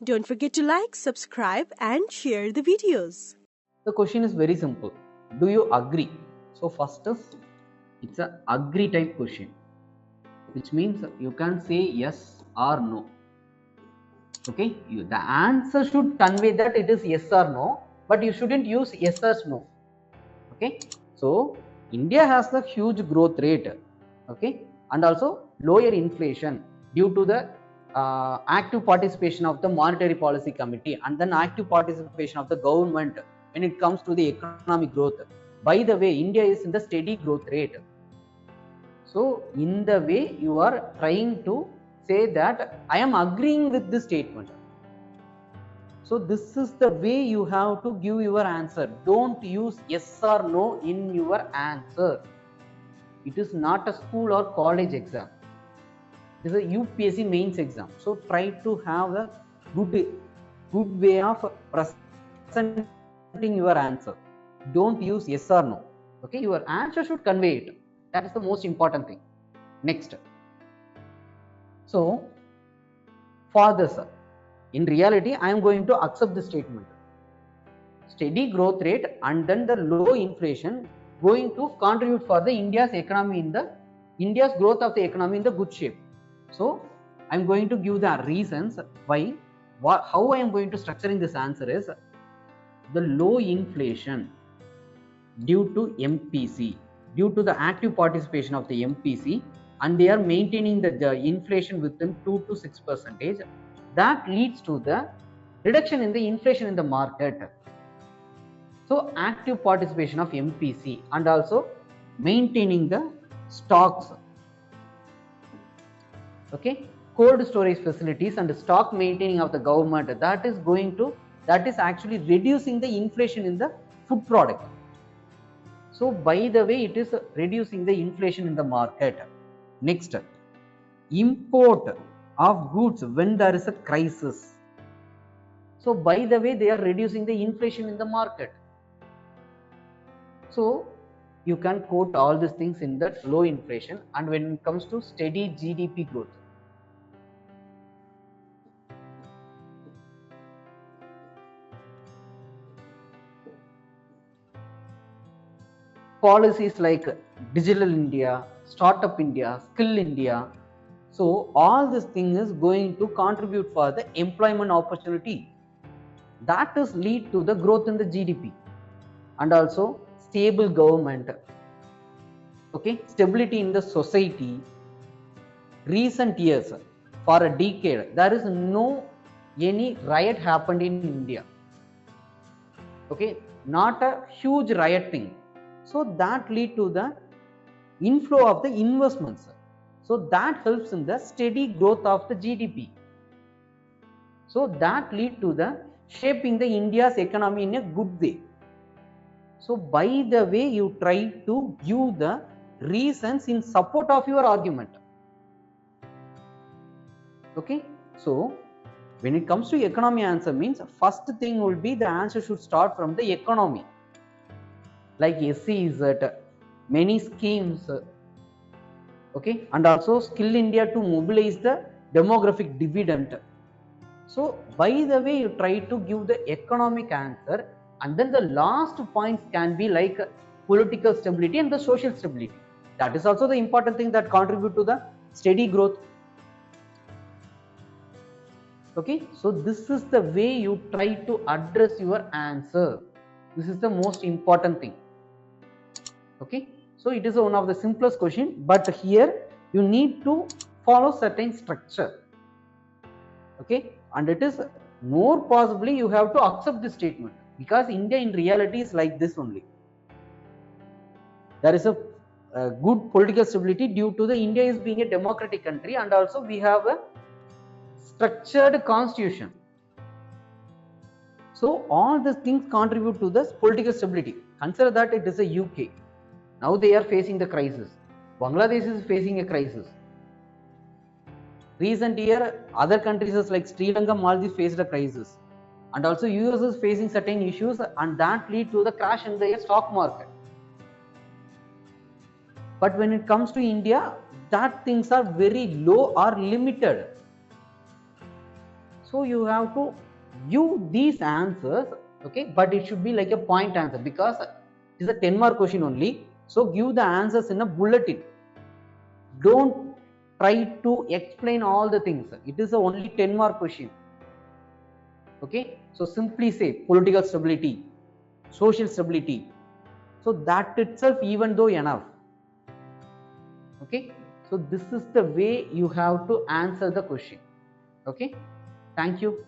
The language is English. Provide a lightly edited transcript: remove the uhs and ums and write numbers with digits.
Don't forget to like, subscribe and share the videos. The question is very simple. Do you agree? So first is, it's a agree type question, which means you can say yes or no. Okay, the answer should convey that it is yes or no, but you shouldn't use yes or no. Okay, so India has a huge growth rate, okay, and also lower inflation due to the active participation of the monetary policy committee and then active participation of the government when it comes to the economic growth. By the way, India is in the steady growth rate. So in the way you are trying to say that I am agreeing with this statement. So this is the way you have to give your answer. Don't use yes or no in your answer. It is not a school or college exam. It is a UPSC mains exam. So try to have a good way of presenting your answer. Don't use yes or no. Okay, your answer should convey it. That is the most important thing. Next. So for this, in reality, I am going to accept the statement. Steady growth rate and then the low inflation going to contribute for the India's economy in the India's growth of the economy in the good shape. So I am going to give the reasons why, how I am going to structuring this answer is the low inflation due to MPC, due to the active participation of the MPC, and they are maintaining the inflation within 2 to 6%. That leads to the reduction in the inflation in the market. So active participation of MPC and also maintaining the stocks. Okay, cold storage facilities and stock maintaining of the government, that is actually reducing the inflation in the food product. So by the way, it is reducing the inflation in the market. Next, import of goods when there is a crisis. So by the way, they are reducing the inflation in the market. So you can quote all these things in that low inflation and when it comes to steady GDP growth. Policies like Digital India, Startup India, Skill India. So all this thing is going to contribute for the employment opportunity. That is lead to the growth in the GDP and also stable government. Okay, stability in the society. Recent years, for a decade, there is no any riot happened in India. Okay, not a huge riot thing. So that lead to the inflow of the investments. So that helps in the steady growth of the GDP. So that lead to the shaping the India's economy in a good way. So by the way, you try to give the reasons in support of your argument. Okay, so when it comes to economy answer means first thing will be the answer should start from the economy, like SCs, many schemes, okay, and also Skill India to mobilize the demographic dividend. So by the way, you try to give the economic answer and then the last points can be like political stability and the social stability. That is also the important thing that contribute to the steady growth. Okay, so this is the way you try to address your answer. This is the most important thing. Okay, so it is one of the simplest question, but here you need to follow certain structure. Okay, and it is more possibly you have to accept this statement because India in reality is like this only. There is a good political stability due to the India is being a democratic country and also we have a structured constitution. So all these things contribute to this political stability. Consider that it is a UK. Now they are facing the crisis. Bangladesh is facing a crisis. Recent year, other countries like Sri Lanka, Maldives faced a crisis. And also US is facing certain issues and that lead to the crash in the stock market. But when it comes to India, that things are very low or limited. So you have to give these answers, okay, but it should be like a point answer because it is a 10-mark question only. So give the answers in a bulletin. Don't try to explain all the things. It is a only 10-mark question. Okay, so simply say political stability, social stability. So that itself even though enough. Okay, so this is the way you have to answer the question. Okay, thank you.